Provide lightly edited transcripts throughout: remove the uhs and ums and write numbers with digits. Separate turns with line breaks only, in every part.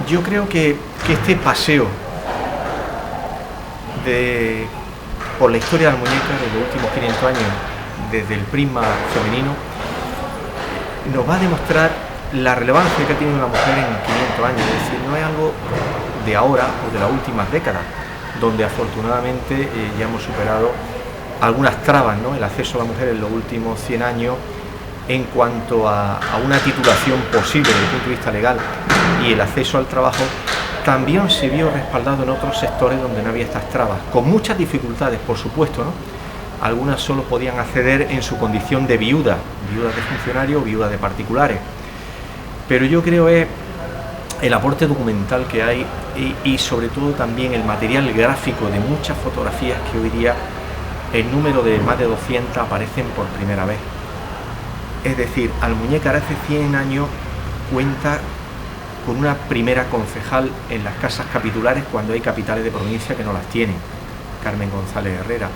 Yo creo que este paseo por la historia de la muñeca de los últimos 500 años, desde el prisma femenino, nos va a demostrar la relevancia que ha tenido la mujer en 500 años. Es decir, no es algo de ahora o de las últimas décadas, donde afortunadamente ya hemos superado algunas trabas, ¿no? El acceso a la mujer en los últimos 100 años en cuanto a una titulación posible desde el punto de vista legal y el acceso al trabajo también se vio respaldado en otros sectores donde no había estas trabas, con muchas dificultades, por supuesto, ¿no? Algunas solo podían acceder en su condición de viudas de funcionarios o viudas de particulares. Pero yo creo es el aporte documental que hay y sobre todo también el material gráfico de muchas fotografías que hoy día el número de más de 200 aparecen por primera vez. Es decir, Almuñécar hace 100 años cuenta con una primera concejal en las casas capitulares cuando hay capitales de provincia que no las tienen, Carmen González Herrera.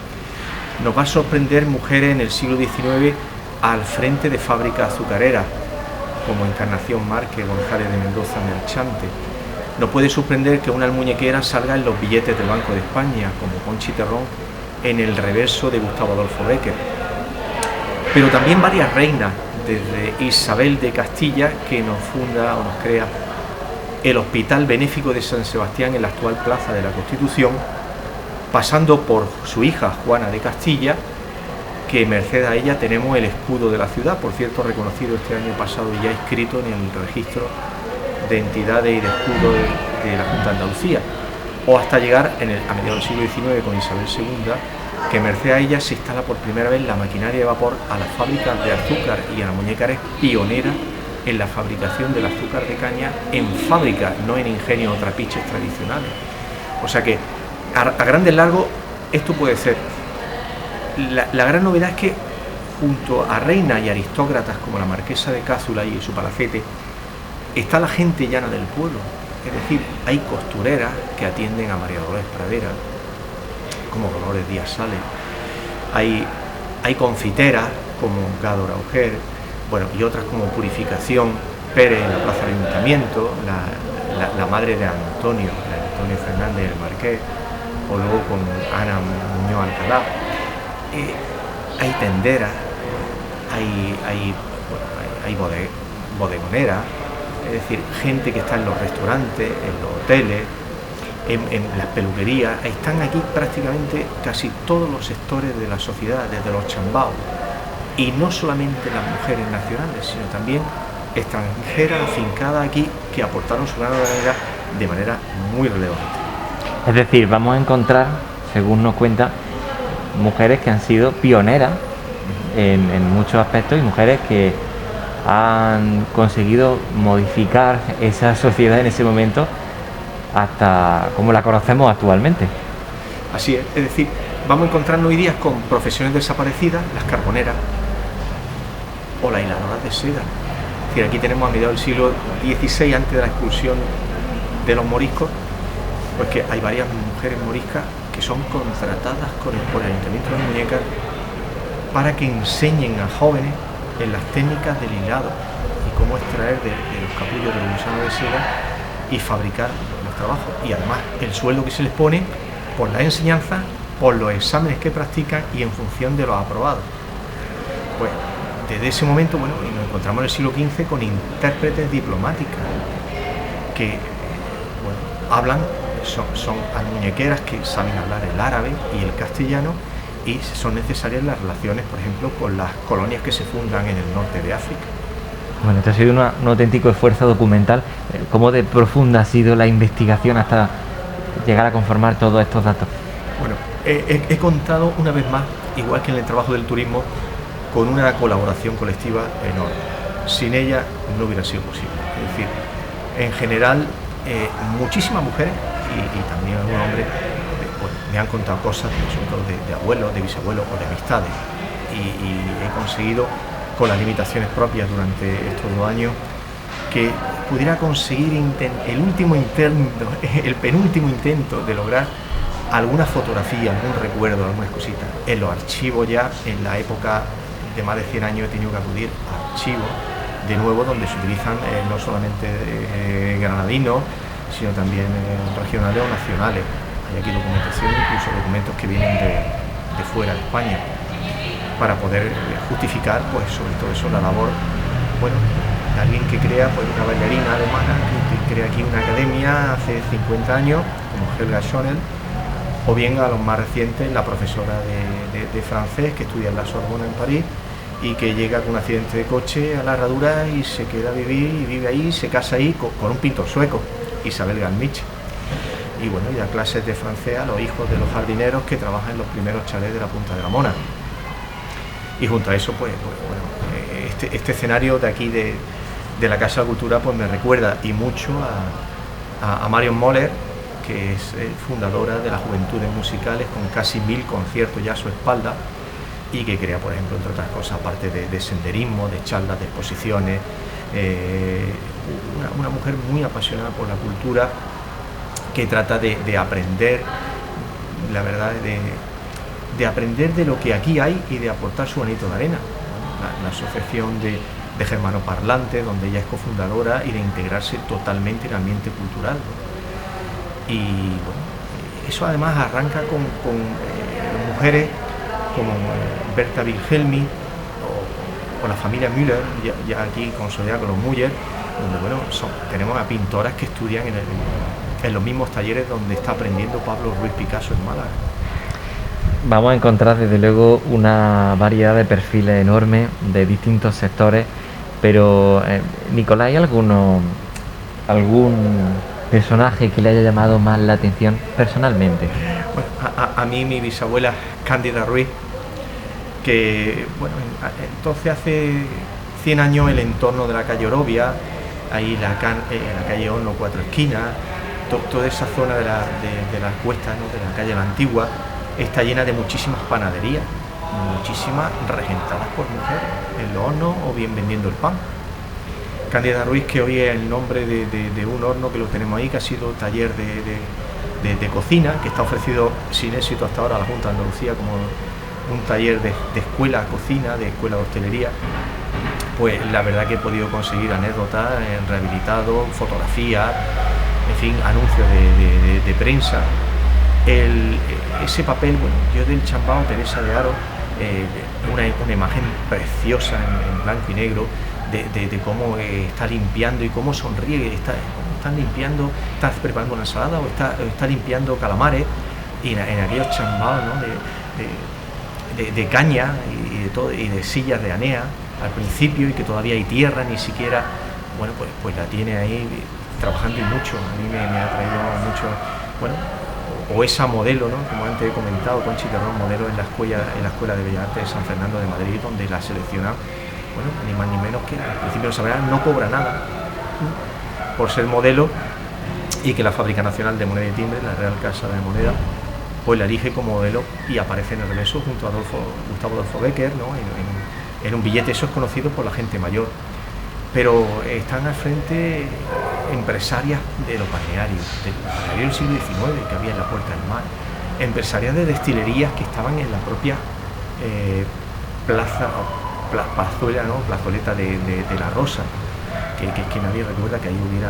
Nos va a sorprender mujeres en el siglo XIX al frente de fábricas azucareras, como Encarnación Márquez González de Mendoza Merchante. Nos puede sorprender que una almuñequera salga en los billetes del Banco de España, como Conchi Terrón, en el reverso de Gustavo Adolfo Bécquer. Pero también varias reinas, desde Isabel de Castilla, que nos funda o nos crea el Hospital Benéfico de San Sebastián en la actual Plaza de la Constitución, pasando por su hija Juana de Castilla, que merced a ella tenemos el escudo de la ciudad, por cierto reconocido este año pasado y ya inscrito en el registro de entidades y de escudo de la Junta de Andalucía, o hasta llegar a mediados del siglo XIX con Isabel II, que merced a ella se instala por primera vez la maquinaria de vapor a las fábricas de azúcar, y Almuñécar es pionera en la fabricación del azúcar de caña en fábrica, no en ingenios o trapiches tradicionales. O sea que a grandes largos esto puede ser. La gran novedad es que junto a reinas y aristócratas como la marquesa de Cázula y su palacete está la gente llana del pueblo. Es decir, hay costureras que atienden a María Dolores Pradera, como Dolores Díaz Sales, hay confiteras como Gádora Auger, bueno, y otras como Purificación Pérez en la Plaza del Ayuntamiento, la madre de Antonio Fernández el Marqués, o luego con Ana Muñoz Alcalá. Hay tenderas, hay bodegoneras, es decir, gente que está en los restaurantes, en los hoteles, en las peluquerías. Están aquí prácticamente casi todos los sectores de la sociedad, desde los chambaos, y no solamente las mujeres nacionales, sino también extranjeras afincadas aquí que aportaron su grano de manera muy relevante.
Es decir, vamos a encontrar, según nos cuenta, mujeres que han sido pioneras en muchos aspectos y mujeres que han conseguido modificar esa sociedad en ese momento hasta como la conocemos actualmente.
Así es decir, vamos a encontrarnos hoy día con profesiones desaparecidas, las carboneras o las hiladoras de seda. Es decir, aquí tenemos a mediados del siglo XVI, antes de la expulsión de los moriscos, pues que hay varias mujeres moriscas que son contratadas por el Ayuntamiento de Almuñécar para que enseñen a jóvenes en las técnicas del hilado y cómo extraer de los capullos del gusano de seda y fabricar los trabajos. Y además el sueldo que se les pone por la enseñanza, por los exámenes que practican y en función de los aprobados. Pues desde ese momento, bueno, y nos encontramos en el siglo XV con intérpretes diplomáticas que, bueno, hablan, son almuñequeras que saben hablar el árabe y el castellano, y son necesarias las relaciones, por ejemplo, con las colonias que se fundan en el norte de África.
Bueno, esto ha sido un auténtico esfuerzo documental. ¿Cómo de profunda ha sido la investigación hasta llegar a conformar todos estos datos?
Bueno, he contado una vez más, igual que en el trabajo del turismo, con una colaboración colectiva enorme. Sin ella no hubiera sido posible. Es decir, en general, muchísimas mujeres y también algún hombre me han contado cosas, sobre todo de abuelos, de bisabuelos o de amistades, y he conseguido, con las limitaciones propias durante estos 2 años, que pudiera conseguir el penúltimo intento de lograr alguna fotografía, algún recuerdo, algunas cositas. En los archivos ya, en la época de más de 100 años, he tenido que acudir a archivos, de nuevo, donde se utilizan no solamente granadinos, sino también regionales o nacionales. Hay aquí documentación, incluso documentos que vienen de fuera de España, para poder justificar, pues sobre todo eso, la labor, bueno, de alguien que crea, pues una bailarina alemana que crea aquí una academia hace 50 años, como Helga Schonel, o bien a los más recientes, la profesora de francés que estudia en la Sorbona en París y que llega con un accidente de coche a la Herradura y se queda a vivir y vive ahí, se casa ahí con un pintor sueco, Isabel Galmich. Y bueno, y da clases de francés a los hijos de los jardineros que trabajan en los primeros chalets de la Punta de la Mona. Y junto a eso, pues bueno, este escenario de aquí de la Casa de la Cultura pues me recuerda y mucho a Marion Moller, que es fundadora de las Juventudes Musicales, con casi 1000 conciertos ya a su espalda, y que crea, por ejemplo, entre otras cosas, aparte de senderismo, de charlas, de exposiciones, una mujer muy apasionada por la cultura, que trata de aprender, la verdad, de aprender de lo que aquí hay y de aportar su granito de arena. La asociación de germanoparlantes, donde ella es cofundadora, y de integrarse totalmente en el ambiente cultural, ¿no? Y bueno, eso además arranca con mujeres como Berta Wilhelmi o la familia Müller, ya aquí consolidada con los Müller, donde bueno, tenemos a pintoras que estudian en los mismos talleres donde está aprendiendo Pablo Ruiz Picasso en Málaga.
Vamos a encontrar desde luego una variedad de perfiles enorme de distintos sectores, pero Nicolás, ¿hay algún personaje que le haya llamado más la atención personalmente?
Bueno, a mí mi bisabuela Cándida Ruiz, que bueno, entonces hace 100 años el entorno de la calle Orobia, ahí la calle Horno Cuatro Esquinas, toda esa zona de las cuestas, ¿no?, de la calle La Antigua, está llena de muchísimas panaderías, muchísimas regentadas por mujeres, en los hornos o bien vendiendo el pan. Cándida Ruiz, que hoy es el nombre de un horno que lo tenemos ahí, que ha sido taller de cocina, que está ofrecido sin éxito hasta ahora a la Junta de Andalucía como un taller de escuela cocina, de escuela de hostelería. Pues la verdad que he podido conseguir anécdotas en rehabilitado, fotografías, en fin, anuncios de prensa. Ese papel, bueno, yo del Chambao, Teresa de Aro, una imagen preciosa en blanco y negro de cómo está limpiando y cómo sonríe, están limpiando, está preparando una ensalada o está limpiando calamares, y en aquellos chambaos, ¿no?, de caña y de todo, y de sillas de anea al principio, y que todavía hay tierra, ni siquiera, bueno, pues la tiene ahí trabajando, y mucho, a mí me ha traído mucho, bueno, o esa modelo, ¿no?, como antes he comentado, Conchi Terrón, modelo en la Escuela de Bellas Artes de San Fernando de Madrid, donde la selecciona, bueno, ni más ni menos que al principio de esa no cobra nada por ser modelo, y que la Fábrica Nacional de Moneda y Timbre, la Real Casa de Moneda, pues la elige como modelo y aparece en el reverso junto a Gustavo Adolfo Becker, ¿no?, en un billete. Eso es conocido por la gente mayor, pero están al frente empresarias de los balnearios, del siglo XIX que había en la Puerta del Mar, empresarias de destilerías que estaban en la propia plazuela, ¿no?, plazoleta de la Rosa, que nadie recuerda que ahí hubiera,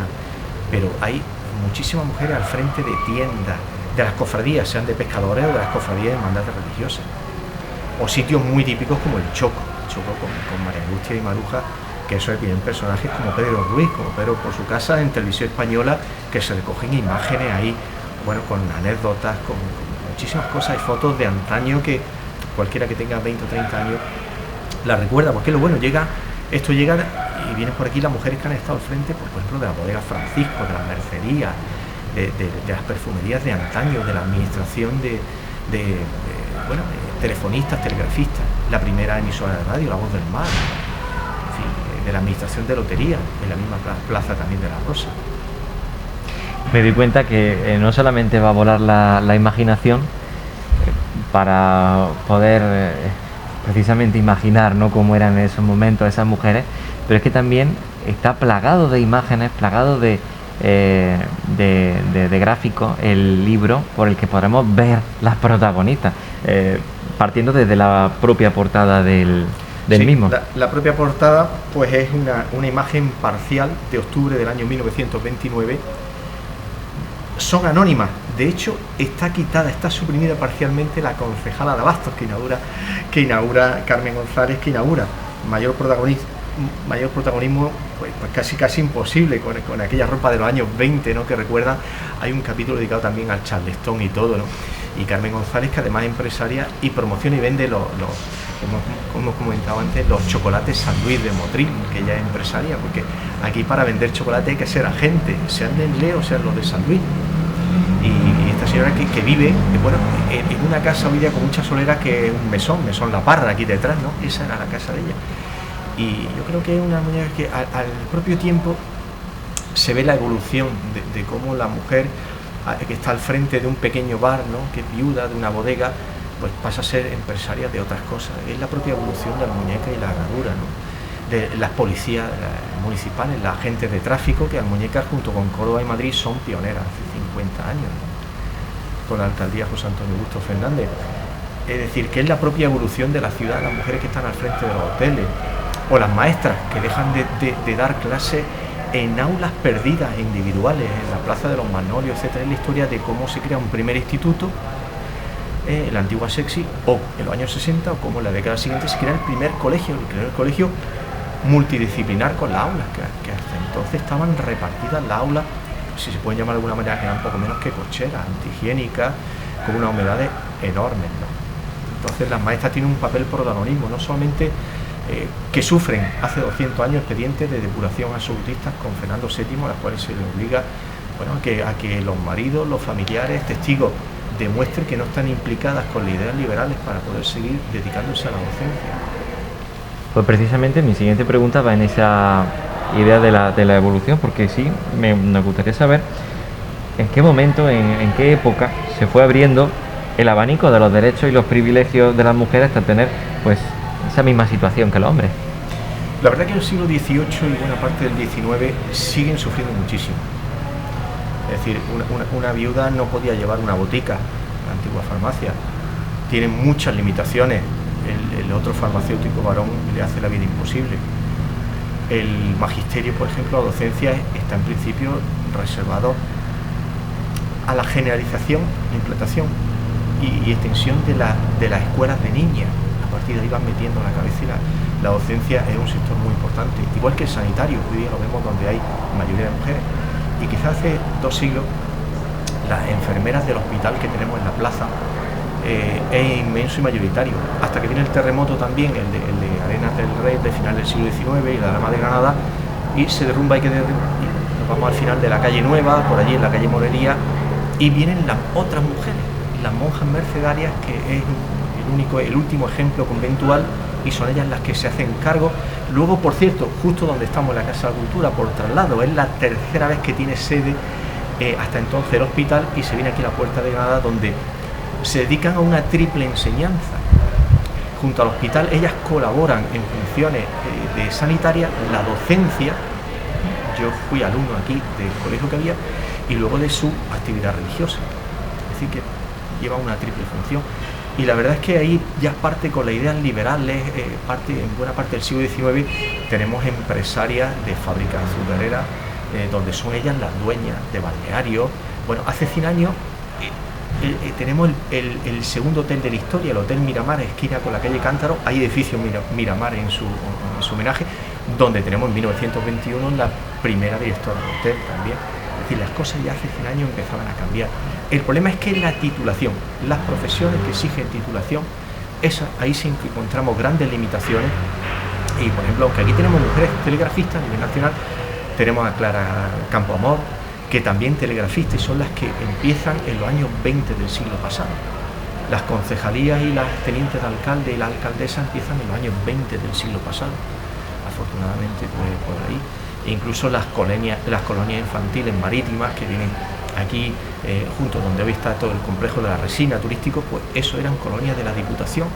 pero hay muchísimas mujeres al frente de tiendas, de las cofradías, sean de pescadores o de las cofradías de hermandades religiosas, o sitios muy típicos como el Choco con María Angustia y Maruja, que eso vienen personajes como Pedro Ruiz, como Pedro por su casa, en Televisión Española, que se recogen imágenes ahí, bueno, con anécdotas, con muchísimas cosas y fotos de antaño que cualquiera que tenga 20 o 30 años la recuerda, porque lo bueno, esto llega y vienen por aquí las mujeres que han estado al frente, por ejemplo, de la bodega Francisco, de las mercerías, de las perfumerías de antaño, de la administración de telefonistas, telegrafistas, la primera emisora de radio, La Voz del Mar, en fin, de la administración de lotería, en la misma plaza también de la Rosa.
Me doy cuenta que no solamente va a volar la imaginación para poder precisamente imaginar, ¿no?, cómo eran en esos momentos esas mujeres, pero es que también está plagado de imágenes, plagado de gráficos, el libro por el que podremos ver las protagonistas, partiendo desde la propia portada del mismo.
La propia portada pues es una imagen parcial de octubre del año 1929, son anónimas. De hecho, está quitada, está suprimida parcialmente la concejala de Abastos que inaugura Carmen González, que inaugura. Mayor protagonismo pues casi imposible con aquella ropa de los años 20, ¿no? Que recuerda, hay un capítulo dedicado también al charleston y todo, ¿no? Y Carmen González, que además es empresaria y promociona y vende como hemos comentado antes, los chocolates San Luis de Motril, que ella es empresaria, porque aquí para vender chocolate hay que ser agente, sean de empleo o sean los de San Luis. Y esta señora que vive, bueno, en una casa hoy día con mucha solera, que es un mesón La Parra, aquí detrás, ¿no? Esa era la casa de ella. Y yo creo que es una muñeca que al propio tiempo se ve la evolución de cómo la mujer que está al frente de un pequeño bar, ¿no? Que es viuda de una bodega, pues pasa a ser empresaria de otras cosas. Es la propia evolución de la muñeca y la herradura, ¿no? De las policías municipales, las agentes de tráfico, que Almuñécar junto con Córdoba y Madrid son pioneras hace 50 años, ¿no? Con la alcaldía José Antonio Augusto Fernández. Es decir, que es la propia evolución de la ciudad, las mujeres que están al frente de los hoteles, o las maestras que dejan de dar clases en aulas perdidas individuales, en la Plaza de los Magnolios, etcétera. Es la historia de cómo se crea un primer instituto en la antigua Sexy, o en los años 60, o como en la década siguiente se crea el primer colegio multidisciplinar con las aulas, que hasta entonces estaban repartidas las aulas, si se pueden llamar de alguna manera, eran poco menos que cocheras, antihigiénicas, con unas humedades enormes, ¿no? Entonces las maestras tienen un papel protagonismo, no solamente que sufren hace 200 años expedientes de depuración absolutistas con Fernando VII, a las cuales se les obliga, bueno, a que los maridos, los familiares, testigos, demuestren que no están implicadas con las ideas liberales para poder seguir dedicándose a la docencia.
Pues precisamente mi siguiente pregunta va en esa idea de la evolución, porque sí, me gustaría saber en qué momento, en qué época se fue abriendo el abanico de los derechos y los privilegios de las mujeres hasta tener, pues, esa misma situación que los hombres.
La verdad que en el siglo XVIII y buena parte del XIX siguen sufriendo muchísimo. Es decir, una viuda no podía llevar una botica, la antigua farmacia. Tienen muchas limitaciones. El otro farmacéutico varón le hace la vida imposible. El magisterio, por ejemplo, la docencia está en principio reservado a la generalización, implantación y extensión de las escuelas de niñas. A partir de ahí van metiendo la cabeza, y la docencia es un sector muy importante, igual que el sanitario. Hoy día lo vemos donde hay mayoría de mujeres, y quizás hace 2 siglos las enfermeras del hospital que tenemos en la plaza es inmenso y mayoritario, hasta que viene el terremoto también, el de Arenas del Rey de final del siglo XIX y la drama de Granada, y se derrumba y nos vamos al final de la calle Nueva, por allí en la calle Morería, y vienen las otras mujeres, las monjas mercedarias, que es el último ejemplo conventual, y son ellas las que se hacen cargo. Luego, por cierto, justo donde estamos, en la Casa de la Cultura, por traslado, es la tercera vez que tiene sede hasta entonces el hospital, y se viene aquí a la Puerta de Granada, donde se dedican a una triple enseñanza. Junto al hospital, ellas colaboran en funciones de sanitaria, la docencia. Yo fui alumno aquí del colegio que había, y luego de su actividad religiosa. Es decir, que lleva una triple función. Y la verdad es que ahí ya parte con las ideas liberales, en buena parte del siglo XIX tenemos empresarias de fábricas azucareras, donde son ellas las dueñas de balnearios. Bueno, hace 100 años tenemos el segundo hotel de la historia, el Hotel Miramar, esquina con la calle Cántaro. Hay edificio Miramar en su homenaje, donde tenemos en 1921 la primera directora del hotel también. Es decir, las cosas ya hace 100 años empezaban a cambiar. El problema es que la titulación, las profesiones que exigen titulación, ahí sí encontramos grandes limitaciones. Y por ejemplo, aunque aquí tenemos mujeres telegrafistas a nivel nacional, tenemos a Clara Campoamor, que también telegrafista, y son las que empiezan en los años 20 del siglo pasado. Las concejalías y las tenientes de alcalde y la alcaldesa empiezan en los años 20 del siglo pasado, afortunadamente pues, por ahí. E incluso las colonias infantiles marítimas que vienen aquí, junto donde hoy está todo el complejo de la resina turístico, pues eso eran colonias de la Diputación,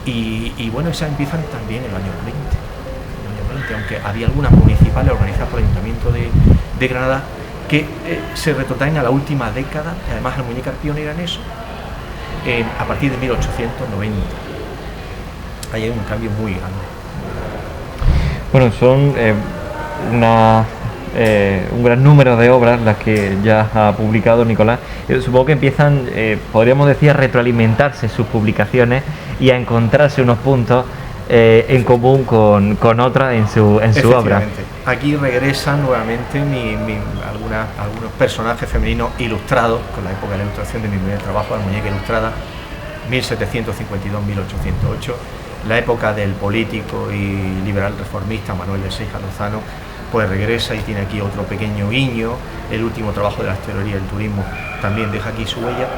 y bueno, esas empiezan también en los años 20, aunque había algunas municipales organizadas por el Ayuntamiento de Granada que se retrotraen a la última década, y además Almuñécar pionera en eso, a partir de 1890. Ahí hay un cambio muy grande.
Bueno, son un gran número de obras las que ya ha publicado Nicolás. Supongo que empiezan, podríamos decir, a retroalimentarse sus publicaciones y a encontrarse unos puntos en común con otras en su obra.
Aquí regresan nuevamente algunos personajes femeninos ilustrados con la época de la ilustración de mi primer trabajo, La muñeca ilustrada, 1752-1808, la época del político y liberal reformista Manuel de Seijas Lozano, pues regresa y tiene aquí otro pequeño guiño. El último trabajo de las teorías del turismo también deja aquí su huella.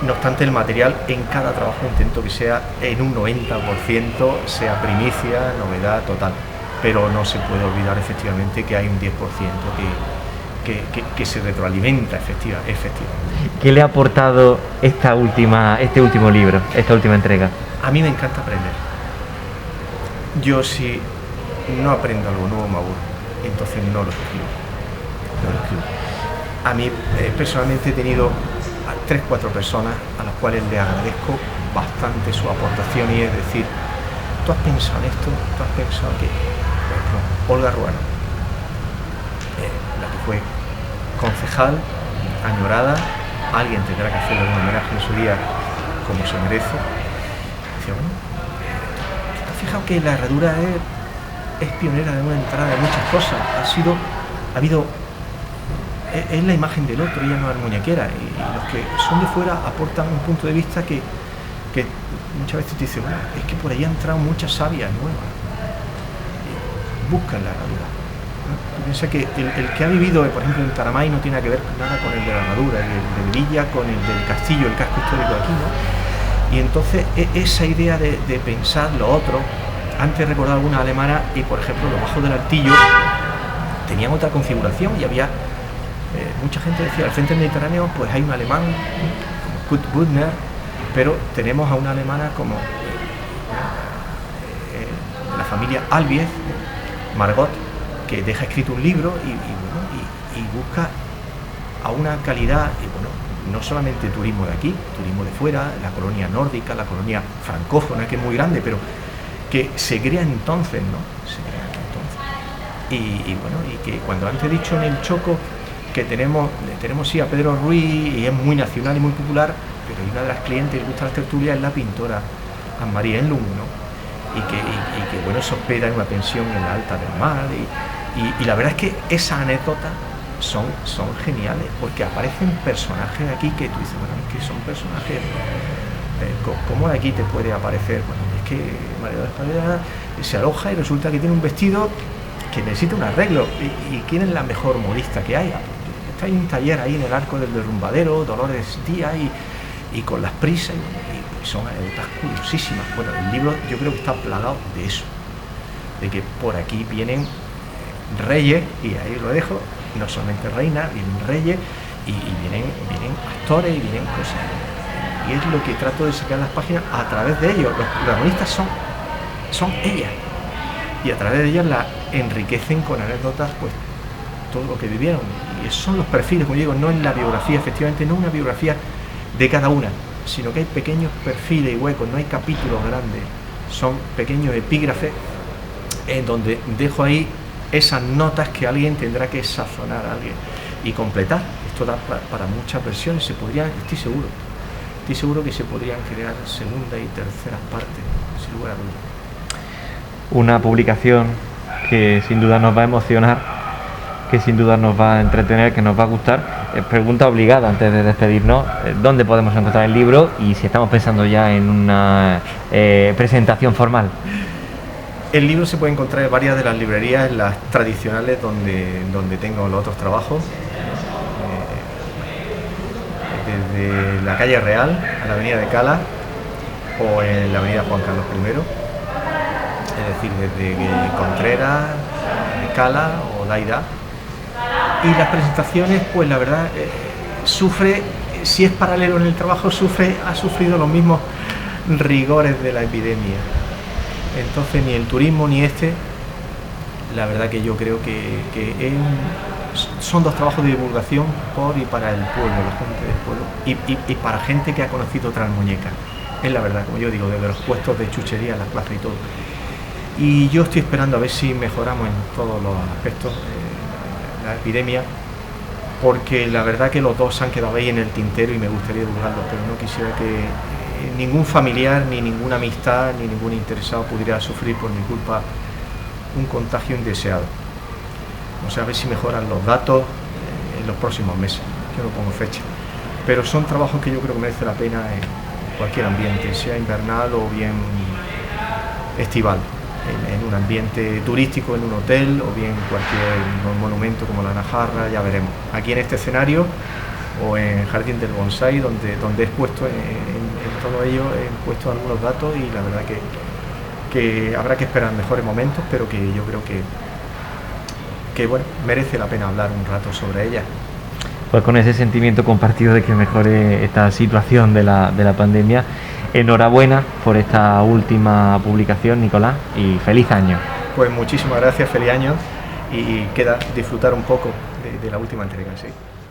No obstante, el material en cada trabajo intento que sea en un 90%, sea primicia, novedad total, pero no se puede olvidar efectivamente que hay un 10% que se retroalimenta efectivamente.
¿Qué le ha aportado este último libro, esta última entrega?
A mí me encanta aprender. Yo si no aprendo algo nuevo me aburro, entonces no lo escribo. A mí personalmente he tenido a 3-4 personas a las cuales le agradezco bastante su aportación, y es decir, ¿tú has pensado en esto? ¿Tú has pensado que? Por ejemplo, Olga Ruano, la que fue concejal, añorada, alguien tendrá que hacerle un homenaje en su día como se merece. Decía, bueno, ¿te has fijado que la herradura es pionera de una entrada de muchas cosas? Es la imagen del otro, ella no es muñequera, y los que son de fuera aportan un punto de vista que muchas veces te dice, bueno, es que por ahí han entrado muchas sabias nuevas, buscan la herradura. Tú piensas que el que ha vivido, por ejemplo, en Taramay no tiene que ver nada con el de la herradura, el de Melilla con el del castillo, el casco histórico de aquí, ¿no? Y entonces esa idea de pensar lo otro, antes recordaba alguna alemana, y por ejemplo los bajos del Altillo tenían otra configuración, y había mucha gente decía, al frente del Mediterráneo pues hay un alemán como Kurt Büttner, pero tenemos a una alemana como de la familia Albiez, Margot, que deja escrito un libro y busca a una calidad, y bueno, no solamente turismo de aquí, turismo de fuera, la colonia nórdica, la colonia francófona, que es muy grande, pero que se crea entonces, ¿no? Se crea entonces. Y bueno, y que cuando antes he dicho en el Choco que tenemos sí a Pedro Ruiz, y es muy nacional y muy popular, pero hay una de las clientes que le gusta las tertulias, es la pintora Anne-Marie Enlund, ¿no? Y que bueno, se hospeda en una pensión en la Alta del Mar, y la verdad es que esas anécdotas son geniales, porque aparecen personajes aquí que tú dices, bueno, es que son personajes, ¿cómo de aquí te puede aparecer? Bueno, es que María de la Espadera se aloja y resulta que tiene un vestido que necesita un arreglo, y quién es la mejor modista que hay. Hay un taller ahí en el Arco del Derrumbadero, Dolores Díaz, y con las prisas, y son anécdotas curiosísimas. Bueno, el libro yo creo que está plagado de eso, de que por aquí vienen reyes, y ahí lo dejo, no solamente reinas, vienen reyes, y vienen actores, y vienen cosas, y es lo que trato de sacar las páginas a través de ellos. Los protagonistas son ellas, y a través de ellas la enriquecen con anécdotas, pues todo lo que vivieron, y esos son los perfiles, como digo, no en la biografía, efectivamente, no una biografía de cada una, sino que hay pequeños perfiles y huecos, no hay capítulos grandes, son pequeños epígrafes en donde dejo ahí esas notas que alguien tendrá que sazonar a alguien y completar. Esto da para muchas versiones, estoy seguro que se podrían crear segunda y terceras partes, sin lugar a dudas.
Una publicación que sin duda nos va a emocionar, que sin duda nos va a entretener, que nos va a gustar. Pregunta obligada antes de despedirnos, ¿dónde podemos encontrar el libro y si estamos pensando ya en una presentación formal?
El libro se puede encontrar en varias de las librerías, en las tradicionales donde tengo los otros trabajos, desde la calle Real a la avenida de Cala, o en la avenida Juan Carlos I, es decir, desde Contreras, Cala o Daira. Y las presentaciones, pues la verdad, sufre, si es paralelo en el trabajo, ha sufrido los mismos rigores de la epidemia. Entonces ni el turismo ni la verdad que yo creo que son dos trabajos de divulgación por y para el pueblo, la gente del pueblo, y para gente que ha conocido otras muñecas. Es la verdad, como yo digo, desde los puestos de chuchería, las plazas y todo. Y yo estoy esperando a ver si mejoramos en todos los aspectos. la epidemia, porque la verdad que los dos se han quedado ahí en el tintero y me gustaría divulgarlos, pero no quisiera que ningún familiar, ni ninguna amistad, ni ningún interesado pudiera sufrir por mi culpa un contagio indeseado. No sé, a ver si mejoran los datos en los próximos meses, yo no pongo fecha, pero son trabajos que yo creo que merece la pena en cualquier ambiente, sea invernal o bien estival, en un ambiente turístico, en un hotel o bien cualquier monumento como la Najarra, ya veremos. Aquí en este escenario o en Jardín del Bonsai, donde he expuesto en todo ello, he puesto algunos datos y la verdad que habrá que esperar mejores momentos, pero que yo creo que bueno, merece la pena hablar un rato sobre ella.
Pues con ese sentimiento compartido de que mejore esta situación de la pandemia, enhorabuena por esta última publicación, Nicolás, y feliz año.
Pues muchísimas gracias, feliz año, y queda disfrutar un poco de la última entrega, sí.